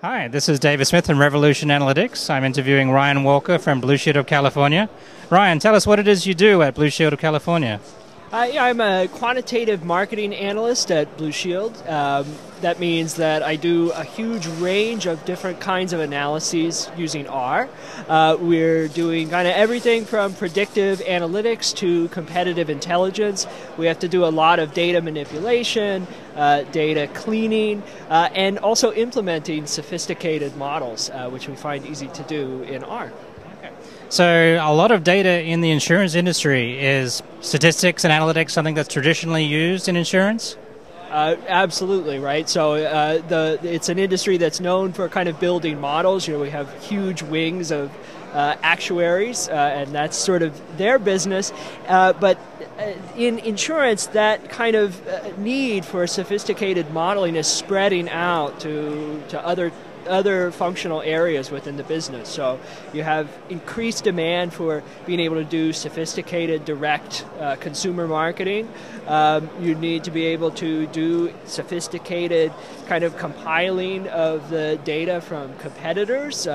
Hi, this is David Smith from Revolution Analytics. I'm interviewing Ryan Walker from Blue Shield of California. Ryan, tell us what it is you do at Blue Shield of California. I'm a quantitative marketing analyst at Blue Shield. That means that I do a huge range of different kinds of analyses using R. We're doing kind of everything from predictive analytics to competitive intelligence. We have to do a lot of data manipulation, data cleaning, and also implementing sophisticated models, which we find easy to do in R. So a lot of data in the insurance industry. Is statistics and analytics something that's traditionally used in insurance? Absolutely, right? So it's an industry that's known for kind of building models. You know, we have huge wings of actuaries, and that's sort of their business. But in insurance, that kind of need for sophisticated modeling is spreading out to other functional areas within the business. So you have increased demand for being able to do sophisticated direct consumer marketing. You need to be able to do sophisticated kind of compiling of the data from competitors,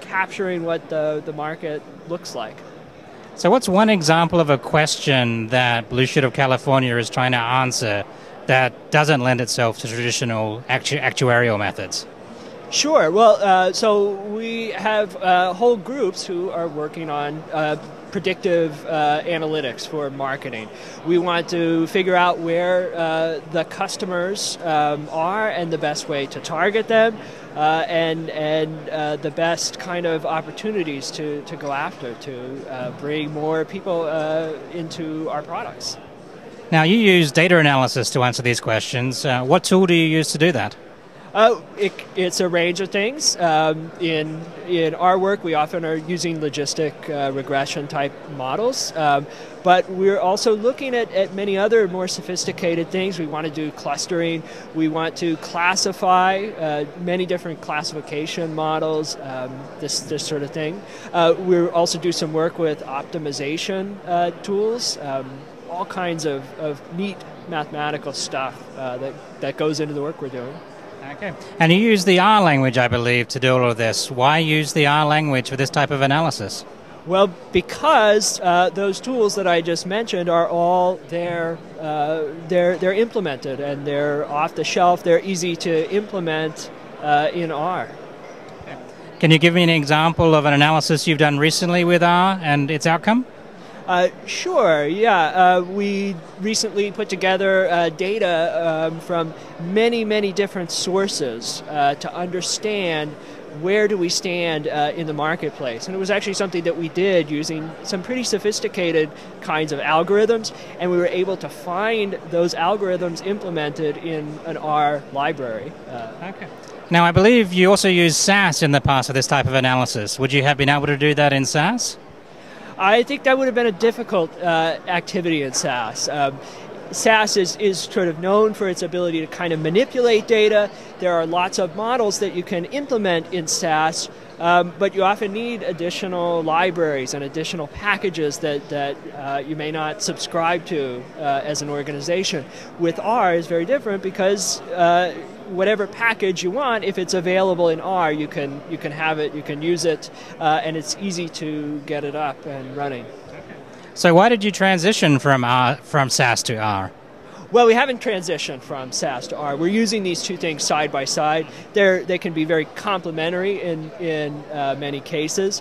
capturing what the market looks like. So what's one example of a question that Blue Shield of California is trying to answer that doesn't lend itself to traditional actuarial methods? Sure. Well, so we have whole groups who are working on predictive analytics for marketing. We want to figure out where the customers are and the best way to target them, and the best kind of opportunities to go after to bring more people into our products. Now, you use data analysis to answer these questions. What tool do you use to do that? It's a range of things. In our work, we often are using logistic regression type models, but we're also looking at many other more sophisticated things. We want to do clustering. We want to classify many different classification models, this sort of thing. We also do some work with optimization tools, all kinds of neat mathematical stuff that goes into the work we're doing. Okay. And you use the R language, I believe, to do all of this. Why use the R language for this type of analysis? Well, because those tools that I just mentioned are all they're implemented and they're off the shelf. They're easy to implement in R. Okay. Can you give me an example of an analysis you've done recently with R and its outcome? Sure, yeah. We recently put together data from many different sources to understand where do we stand in the marketplace. And it was actually something that we did using some pretty sophisticated kinds of algorithms, and we were able to find those algorithms implemented in an R library. Okay. Now, I believe you also used SAS in the past for this type of analysis. Would you have been able to do that in SAS? I think that would have been a difficult activity in SAS. SAS is sort of known for its ability to kind of manipulate data. There are lots of models that you can implement in SAS, but you often need additional libraries and additional packages that you may not subscribe to as an organization. With R, it's very different because whatever package you want, if it's available in R, you can have it, you can use it, and it's easy to get it up and running. So why did you transition from SAS to R? Well, we haven't transitioned from SAS to R. We're using these two things side by side. They can be very complementary in many cases.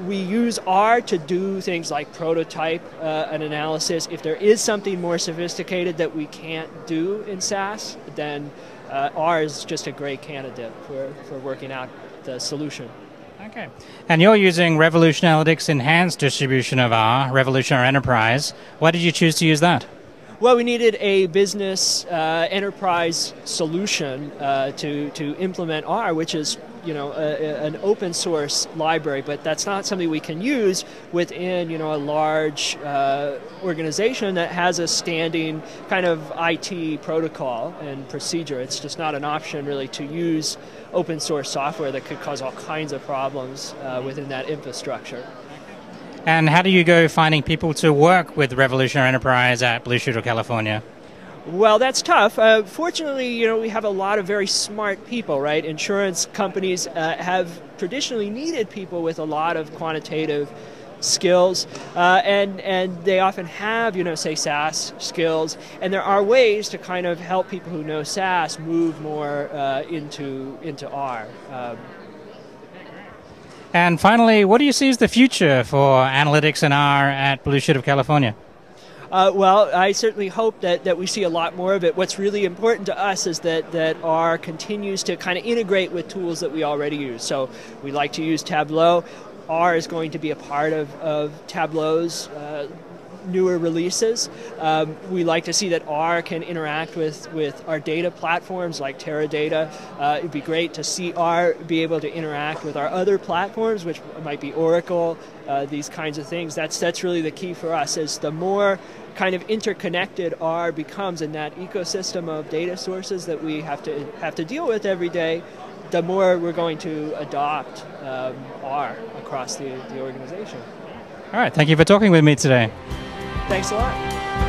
We use R to do things like prototype an analysis. If there is something more sophisticated that we can't do in SAS, then R is just a great candidate for working out the solution. Okay. And you're using Revolution Analytics Enhanced Distribution of R, Revolution or Enterprise. Why did you choose to use that? Well, we needed a business enterprise solution to implement R, which is an open source library, but that's not something we can use within a large organization that has a standing kind of IT protocol and procedure. It's just not an option really to use open source software that could cause all kinds of problems within that infrastructure. And how do you go finding people to work with Revolution or Enterprise at Blue Shield of California? Well, that's tough. Fortunately, we have a lot of very smart people, right? Insurance companies have traditionally needed people with a lot of quantitative skills, and they often have, say SAS skills, and there are ways to kind of help people who know SAS move more into R. And finally, what do you see as the future for analytics and R at Blue Shirt of California? Well, I certainly hope that we see a lot more of it. What's really important to us is that R continues to kind of integrate with tools that we already use. So we like to use Tableau. R is going to be a part of Tableau's newer releases. We like to see that R can interact with our data platforms like Teradata. It'd be great to see R be able to interact with our other platforms, which might be Oracle, these kinds of things. That's really the key for us, is the more kind of interconnected R becomes in that ecosystem of data sources that we have to deal with every day, the more we're going to adopt R across the organization. All right, thank you for talking with me today. Thanks a lot.